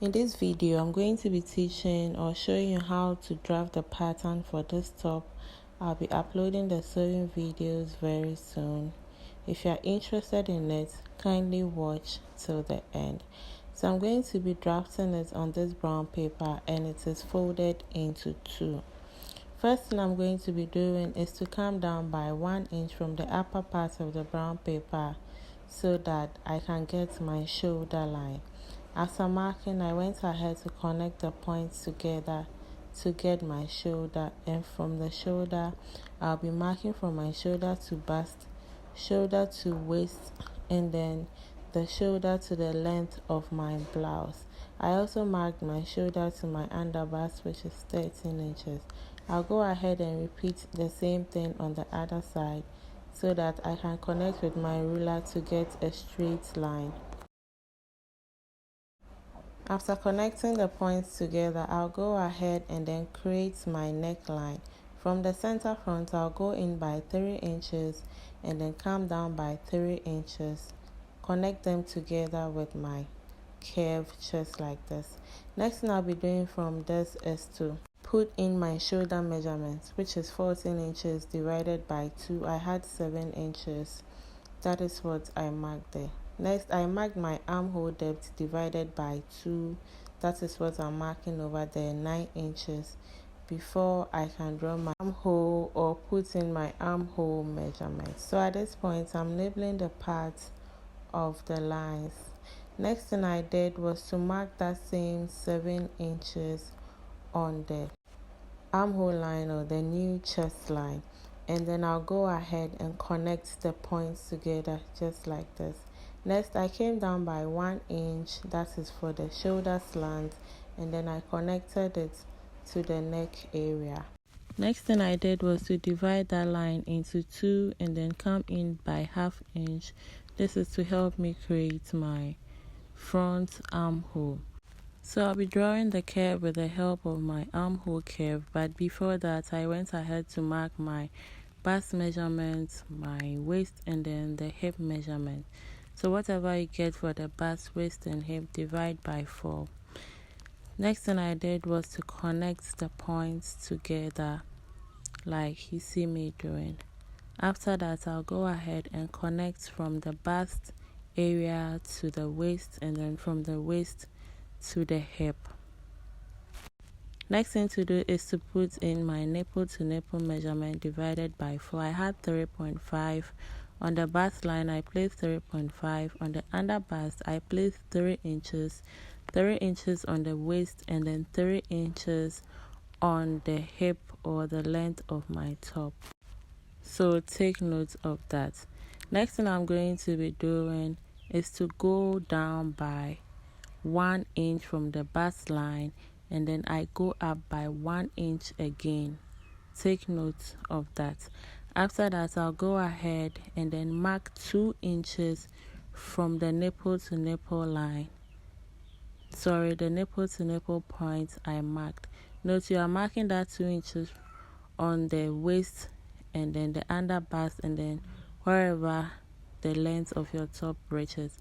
In this video, I'm going to be teaching or showing you how to draft the pattern for this top. I'll be uploading the sewing videos very soon. If you're interested in it, kindly watch till the end. So I'm going to be drafting it on this brown paper, and it is folded into two. First thing I'm going to be doing is to come down by 1 inch from the upper part of the brown paper so that I can get my shoulder line. After marking, I went ahead to connect the points together to get my shoulder, and from the shoulder, I'll be marking from my shoulder to bust, shoulder to waist, and then the shoulder to the length of my blouse. I also marked my shoulder to my underbust, which is 13 inches. I'll go ahead and repeat the same thing on the other side so that I can connect with my ruler to get a straight line. After connecting the points together, I'll go ahead and then create my neckline. From the center front, I'll go in by 3 inches and then come down by 3 inches. Connect them together with my curve just like this. Next thing I'll be doing from this is to put in my shoulder measurements, which is 14 inches divided by 2. I had 7 inches. That is what I marked there. Next, I marked my armhole depth divided by 2. That is what I'm marking over there, 9 inches. Before I can draw my armhole or put in my armhole measurement. So at this point, I'm labeling the parts of the lines. Next thing I did was to mark that same 7 inches on the armhole line or the new chest line. And then I'll go ahead and connect the points together just like this. Next, I came down by 1 inch, that is for the shoulder slant, and then I connected it to the neck area. Next thing I did was to divide that line into 2 and then come in by 1/2 inch. This is to help me create my front armhole. So I'll be drawing the curve with the help of my armhole curve, but before that I went ahead to mark my bust measurements, my waist, and then the hip measurement. So whatever you get for the bust, waist, and hip, divide by 4. Next thing I did was to connect the points together like you see me doing. After that, I'll go ahead and connect from the bust area to the waist, and then from the waist to the hip. Next thing to do is to put in my nipple to nipple measurement divided by 4. I had 3.5. On the bust line, I placed 3.5. On the under bust, I placed 3 inches, 3 inches on the waist, and then 3 inches on the hip or the length of my top. So take note of that. Next thing I'm going to be doing is to go down by 1 inch from the bust line, and then I go up by 1 inch again. Take note of that. After that, I'll go ahead and then mark 2 inches from the nipple to nipple line. Sorry, the nipple to nipple point I marked. Note you are marking that 2 inches on the waist and then the under bust, and then wherever the length of your top reaches,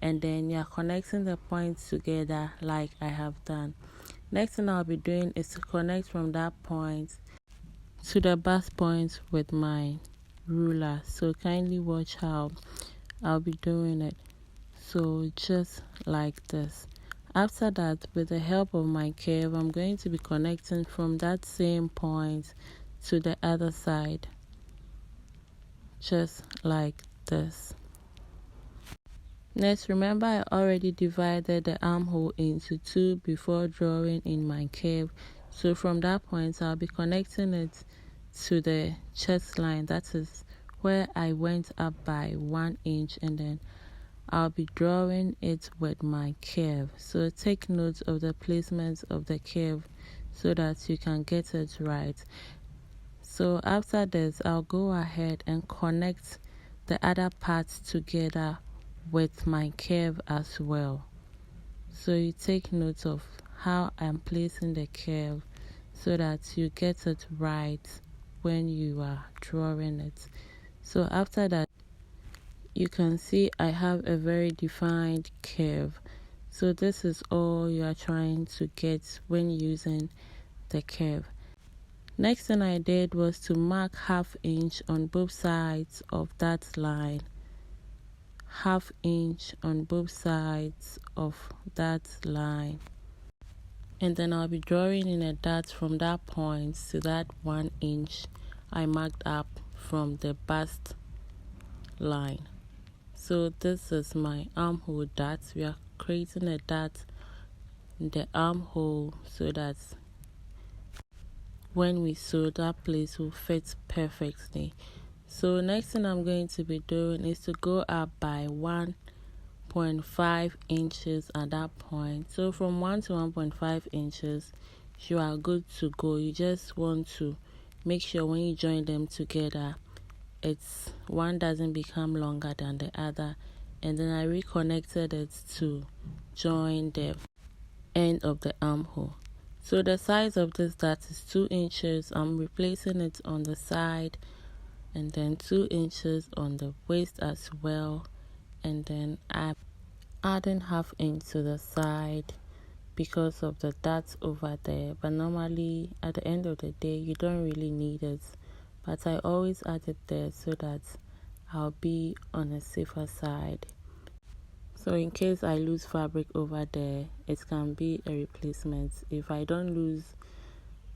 and then you're connecting the points together like I have done. Next thing I'll be doing is to connect from that point to the bust point with my ruler. So kindly watch how I'll be doing it. So just like this. After that, with the help of my curve, I'm going to be connecting from that same point to the other side. Just like this. Next, remember I already divided the armhole into 2 before drawing in my curve. So from that point, I'll be connecting it to the chest line. That is where I went up by 1 inch, and then I'll be drawing it with my curve. So take note of the placement of the curve so that you can get it right. So after this, I'll go ahead and connect the other parts together with my curve as well. So you take note of how I'm placing the curve so that you get it right when you are drawing it. So after that, you can see I have a very defined curve. So this is all you are trying to get when using the curve. Next thing I did was to mark 1/2 inch on both sides of that line. 1/2 inch on both sides of that line. And then I'll be drawing in a dot from that point to that 1 inch I marked up from the bust line. So this is my armhole dot. We are creating a dot in the armhole so that when we sew, that place will fit perfectly. So next thing I'm going to be doing is to go up by 1.5 inches at that point. So from 1 to 1.5 inches, you are good to go. You just want to make sure when you join them together, one doesn't become longer than the other. And then I reconnected it to join the end of the armhole. So the size of this dot is 2 inches. I'm replacing it on the side, and then 2 inches on the waist as well. And then I'm adding 1/2 inch to the side because of the dots over there. But normally at the end of the day, you don't really need it. But I always add it there so that I'll be on a safer side. So in case I lose fabric over there, it can be a replacement. If I don't lose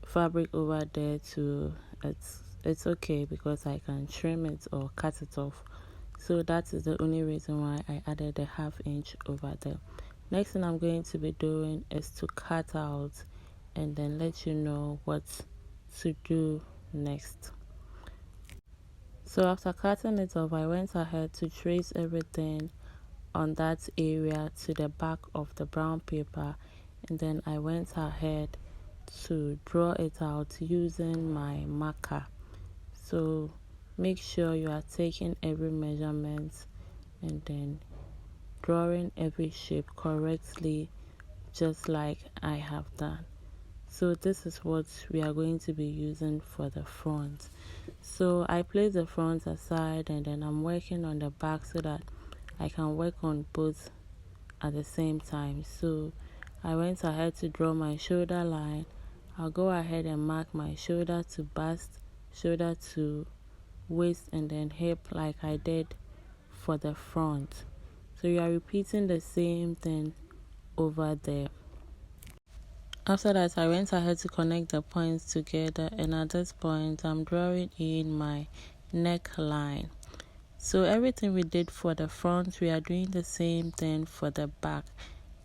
fabric over there too, it's okay because I can trim it or cut it off. So that is the only reason why I added a 1/2 inch over there. Next thing I'm going to be doing is to cut out and then let you know what to do next. So after cutting it off, I went ahead to trace everything on that area to the back of the brown paper, and then I went ahead to draw it out using my marker. So make sure you are taking every measurement and then drawing every shape correctly, just like I have done. So this is what we are going to be using for the front. So I place the front aside and then I'm working on the back so that I can work on both at the same time. So I went ahead to draw my shoulder line. I'll go ahead and mark my shoulder to bust, shoulder to waist, and then hip like I did for the front. So you are repeating the same thing over there. After that, I went ahead to connect the points together, and at this point I'm drawing in my neckline. So everything we did for the front, we are doing the same thing for the back.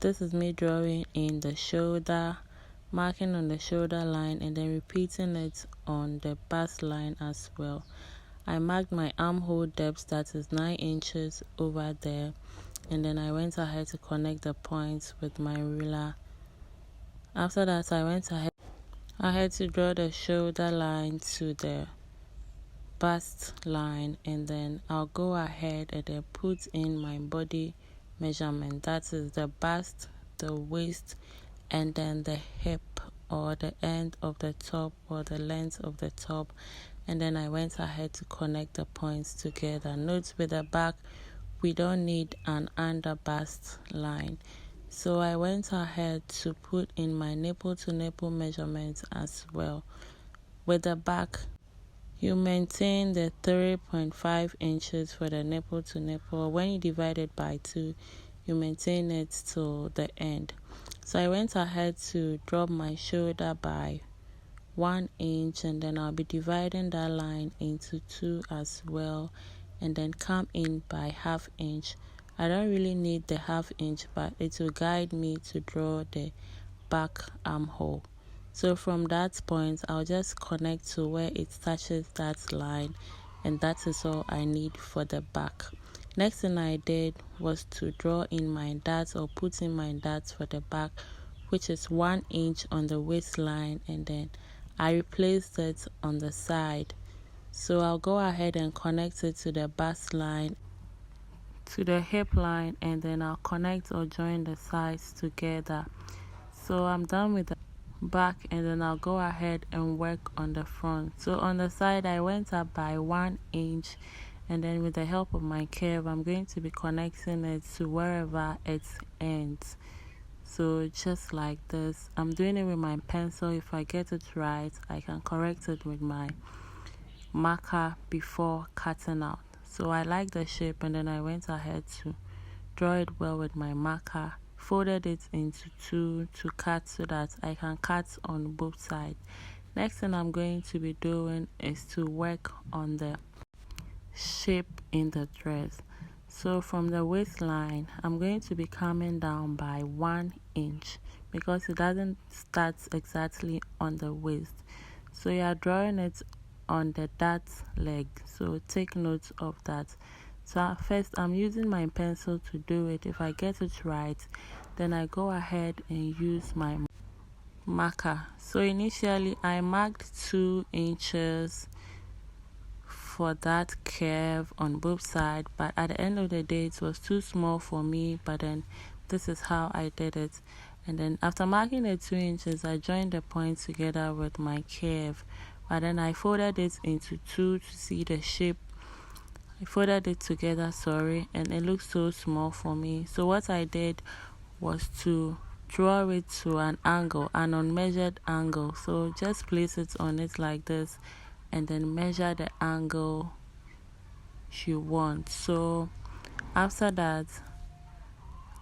This is me drawing in the shoulder, marking on the shoulder line, and then repeating it on the bust line as well. I marked my armhole depth, that is 9 inches over there, and then I went ahead to connect the points with my ruler. After that, I went ahead to draw the shoulder line to the bust line, and then I'll go ahead and then put in my body measurement. That is the bust, the waist, and then the hip or the end of the top or the length of the top. And then I went ahead to connect the points together. Note with the back, we don't need an under bust line. So I went ahead to put in my nipple to nipple measurements as well. With the back, you maintain the 3.5 inches for the nipple to nipple. When you divide it by 2, you maintain it till the end. So I went ahead to drop my shoulder by 1 inch, and then I'll be dividing that line into 2 as well, and then come in by 1/2 inch. I don't really need the 1/2 inch, but it will guide me to draw the back armhole. So from that point, I'll just connect to where it touches that line, and that is all I need for the back. Next thing I did was to draw in my dots or put in my dots for the back, which is 1 inch on the waistline, and then I replaced it on the side. So I'll go ahead and connect it to the bust line, to the hip line, and then I'll connect or join the sides together. So I'm done with the back, and then I'll go ahead and work on the front. So on the side, I went up by 1 inch, and then with the help of my curve, I'm going to be connecting it to wherever it ends. So just like this, I'm doing it with my pencil. If I get it right, I can correct it with my marker before cutting out. So I like the shape, and then I went ahead to draw it well with my marker, folded it into two to cut so that I can cut on both sides. Next thing I'm going to be doing is to work on the shape in the dress. So from the waistline, I'm going to be coming down by 1 inch because it doesn't start exactly on the waist. So you are drawing it on the dart leg, so take note of that. So first I'm using my pencil to do it. If I get it right, then I go ahead and use my marker. So initially I marked 2 inches for that curve on both sides, but at the end of the day it was too small for me, but then this is how I did it. And then after marking the 2 inches, I joined the points together with my curve, but then I folded it into two to see the shape. I folded it together, and it looks so small for me. So what I did was to draw it to an angle, an unmeasured angle. So just place it on it like this and then measure the angle you want. So after that,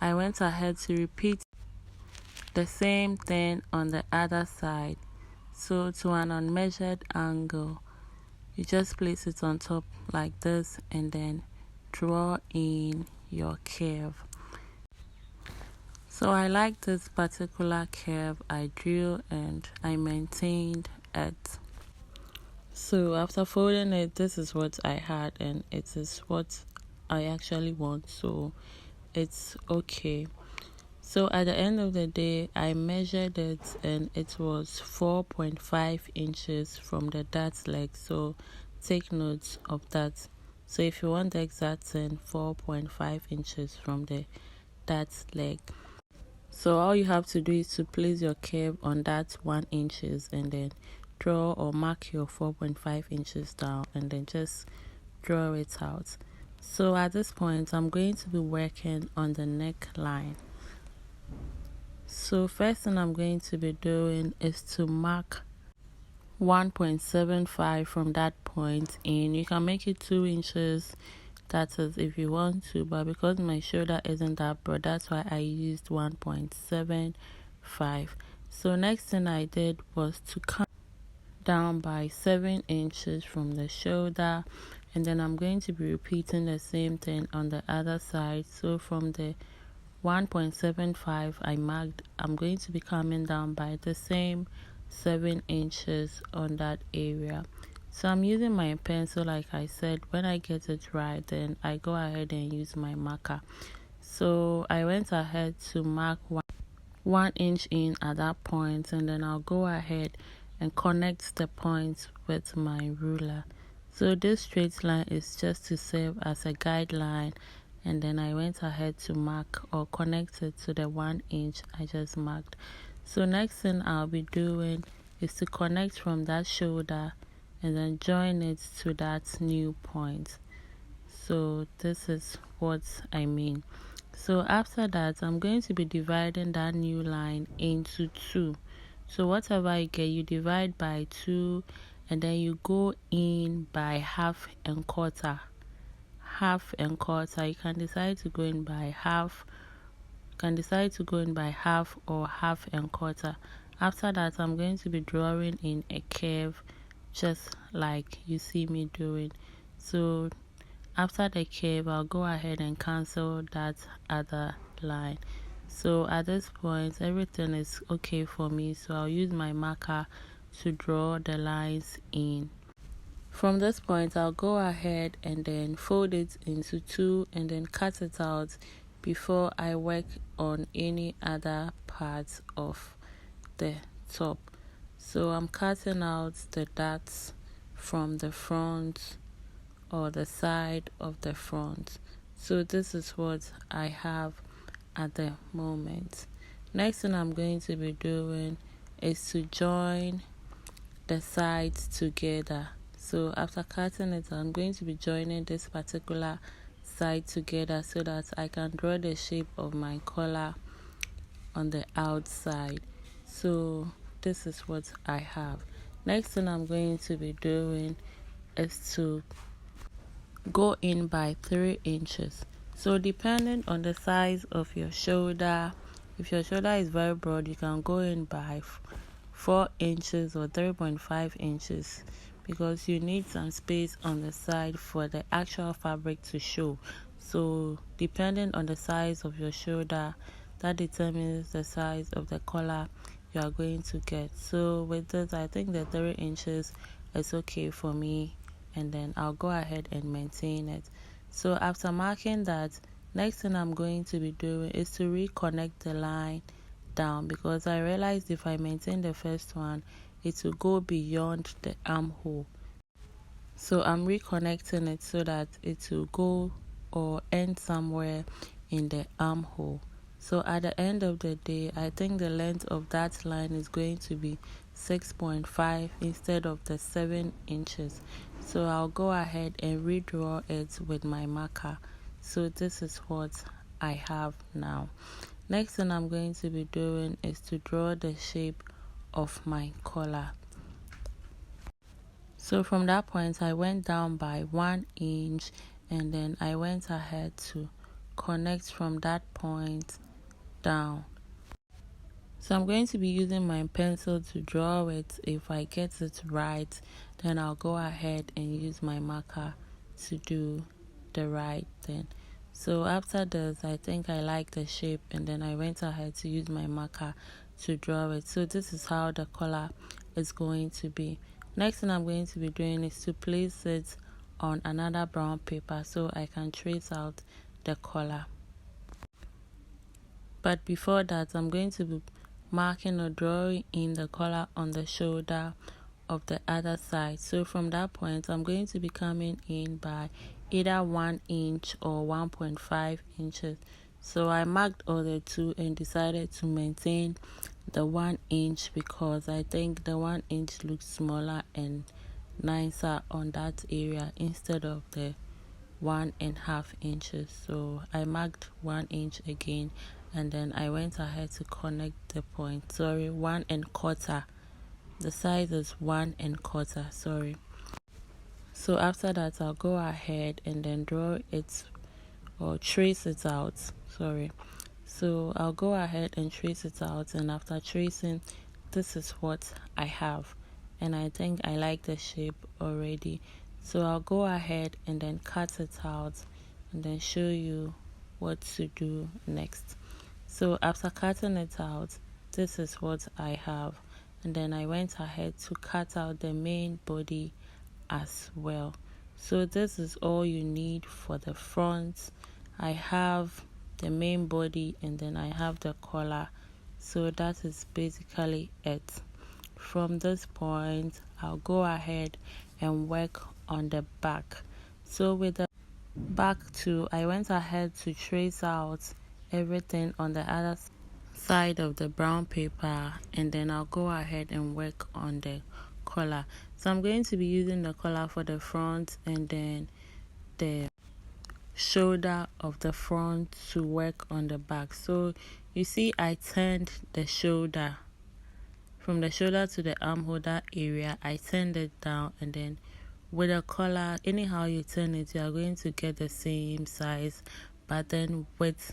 I went ahead to repeat the same thing on the other side. So to an unmeasured angle, you just place it on top like this and then draw in your curve. So I like this particular curve I drew and I maintained it. So after folding it, this is what I had, and it is what I actually want, so it's okay. So at the end of the day, I measured it and it was 4.5 inches from the dart leg. So take note of that. So if you want the exact thing, 4.5 inches from the dart leg. So all you have to do is to place your curve on that 1 inches and then draw or mark your 4.5 inches down and then just draw it out. So at this point, I'm going to be working on the neckline. So first thing I'm going to be doing is to mark 1.75 from that point in. You can make it 2 inches, that is if you want to, but because my shoulder isn't that broad, that's why I used 1.75. So next thing I did was to come down by 7 inches from the shoulder, and then I'm going to be repeating the same thing on the other side. So from the 1.75 I marked, I'm going to be coming down by the same 7 inches on that area. So I'm using my pencil, like I said. When I get it right, then I go ahead and use my marker. So I went ahead to mark 1 inch in at that point, and then I'll go ahead and connect the points with my ruler. So this straight line is just to serve as a guideline, and then I went ahead to mark or connect it to the 1 inch I just marked. So next thing I'll be doing is to connect from that shoulder and then join it to that new point. So this is what I mean. So after that, I'm going to be dividing that new line into two. So whatever you get, you divide by 2 and then you go in by half and quarter. Half and quarter. You can decide to go in by half. You can decide to go in by half or half and quarter. After that, I'm going to be drawing in a curve just like you see me doing. So after the curve, I'll go ahead and cancel that other line. So at this point, everything is okay for me. So I'll use my marker to draw the lines in. From this point, I'll go ahead and then fold it into two and then cut it out before I work on any other parts of the top. So I'm cutting out the darts from the front or the side of the front. So this is what I have at the moment. Next thing I'm going to be doing is to join the sides together. So after cutting it, I'm going to be joining this particular side together so that I can draw the shape of my collar on the outside. So this is what I have. Next thing I'm going to be doing is to go in by 3 inches. So depending on the size of your shoulder, if your shoulder is very broad, you can go in by 4 inches or 3.5 inches, because you need some space on the side for the actual fabric to show. So depending on the size of your shoulder, that determines the size of the collar you are going to get. So with this, I think the 3 inches is okay for me, and then I'll go ahead and maintain it. So after marking that, next thing I'm going to be doing is to reconnect the line down, because I realized if I maintain the first one, it will go beyond the armhole. So I'm reconnecting it so that it will go or end somewhere in the armhole. So at the end of the day, I think the length of that line is going to be 6.5 instead of the 7 inches. So I'll go ahead and redraw it with my marker. So this is what I have now. Next thing I'm going to be doing is to draw the shape of my collar. So from that point, I went down by 1 inch, and then I went ahead to connect from that point down. So I'm going to be using my pencil to draw it. If I get it right, then I'll go ahead and use my marker to do the right thing. So after this, I think I like the shape, and then I went ahead to use my marker to draw it. So this is how the collar is going to be. Next thing I'm going to be doing is to place it on another brown paper so I can trace out the collar. But before that, I'm going to be marking or drawing in the collar on the shoulder of the other side. So from that point, I'm going to be coming in by either 1 inch or 1.5 inches. So I marked all the two and decided to maintain the 1 inch, because I think the 1 inch looks smaller and nicer on that area instead of the 1.5 inches. So I marked 1 inch again, and then I went ahead to connect the point. 1.25. The size is 1.25. Sorry. So after that, I'll go ahead and then draw it or trace it out. So I'll go ahead and trace it out, and after tracing, this is what I have, and I think I like the shape already. So I'll go ahead and then cut it out and then show you what to do next. So after cutting it out, this is what I have, and then I went ahead to cut out the main body as well. So this is all you need for the front. I have the main body, and then I have the collar. So that is basically it. From this point, I'll go ahead and work on the back. So with the back too, I went ahead to trace out everything on the other side of the brown paper, and then I'll go ahead and work on the collar. So I'm going to be using the collar for the front and then the shoulder of the front to work on the back. So you see, I turned the shoulder from the shoulder to the armhole, that area I turned it down, and then with a collar, anyhow you turn it, you are going to get the same size. But then with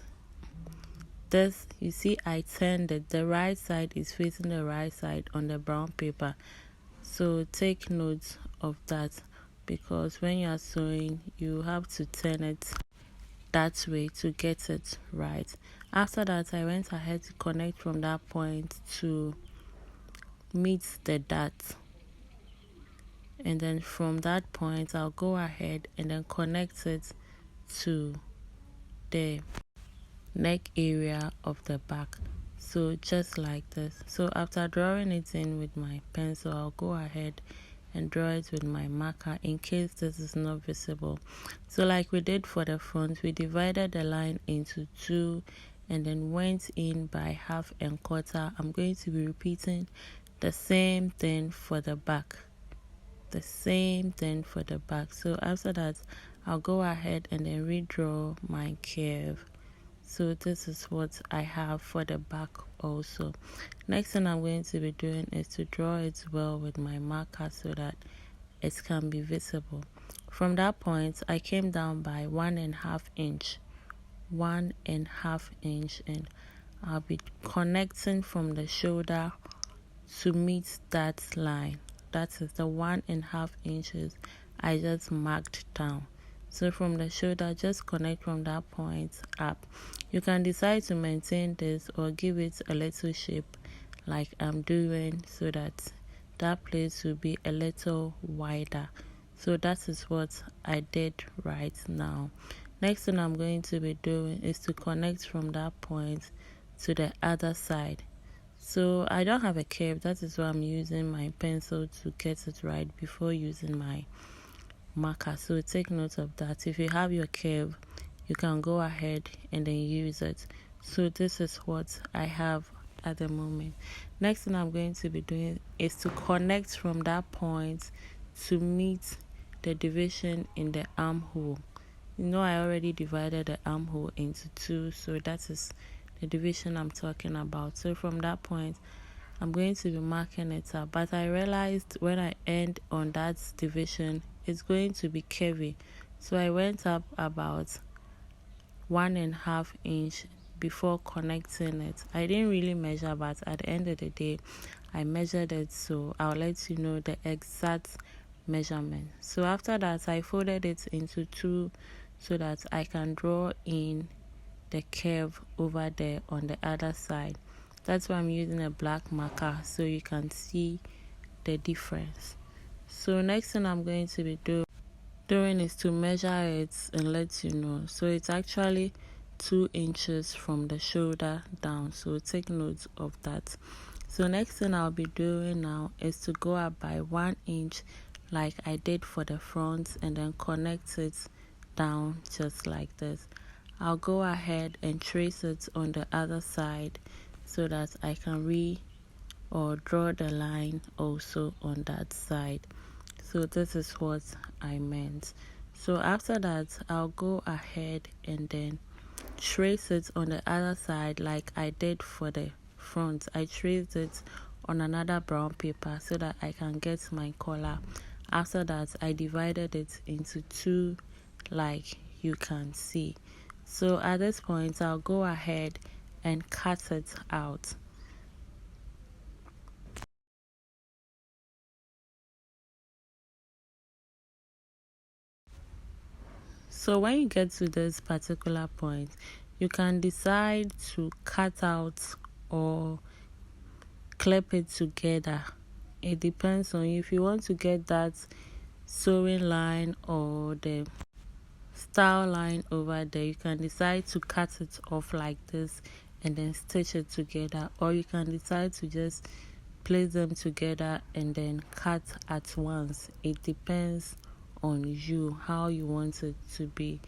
this, you see, I turned it, the right side is facing the right side on the brown paper. So take note of that, because when you are sewing, you have to turn it that way to get it right. After that, I went ahead to connect from that point to meet the dot, and then from that point I'll go ahead and then connect it to the neck area of the back. So just like this. So after drawing it in with my pencil, I'll go ahead and draw it with my marker in case this is not visible. So like we did for the front, we divided the line into two and then went in by 1/2 quarter. I'm going to be repeating the same thing for the back. So after that, I'll go ahead and then redraw my curve. So this is what I have for the back also. Next thing I'm going to be doing is to draw it well with my marker so that it can be visible. From that point, I came down by 1.5 inch, 1.5 inch, and I'll be connecting from the shoulder to meet that line. That is the 1.5 inches I just marked down. So from the shoulder, just connect from that point up. You can decide to maintain this or give it a little shape like I'm doing so that that place will be a little wider. So that is what I did right now. Next thing I'm going to be doing is to connect from that point to the other side. So I don't have a curve, that is why I'm using my pencil to get it right before using my marker. So take note of that. If you have your curve, you can go ahead and then use it. So this is what I have at the moment. Next thing I'm going to be doing is to connect from that point to meet the division in the armhole. You know, I already divided the armhole into two, so that is the division I'm talking about. So from that point, I'm going to be marking it up. But I realized when I end on that division, it's going to be curvy. So I went up about 1.5 inch before connecting it. I didn't really measure, but at the end of the day, I measured it. So I'll let you know the exact measurement. So after that, I folded it into two so that I can draw in the curve over there on the other side. That's why I'm using a black marker so you can see the difference. So next thing I'm going to be doing is to measure it and let you know. So it's actually 2 inches from the shoulder down, so take note of that. So next thing I'll be doing now is to go up by 1 inch like I did for the front and then connect it down just like this. I'll go ahead and trace it on the other side so that I can draw the line also on that side. So this is what I meant. So after that, I'll go ahead and then trace it on the other side like I did for the front. I traced it on another brown paper so that I can get my collar. After that, I divided it into two like you can see. So at this point, I'll go ahead and cut it out. So when you get to this particular point, you can decide to cut out or clip it together. It depends on you. If you want to get that sewing line or the style line over there, you can decide to cut it off like this and then stitch it together, or you can decide to just place them together and then cut at once. It depends on you how you want it to be.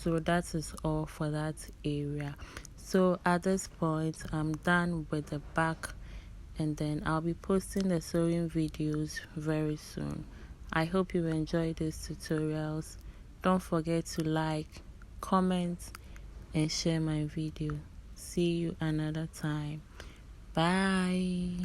So that is all for that area. So at this point, I'm done with the back, and then I'll be posting the sewing videos very soon. I hope you enjoy these tutorials. Don't forget to like, comment, and share my video. See you another time. Bye.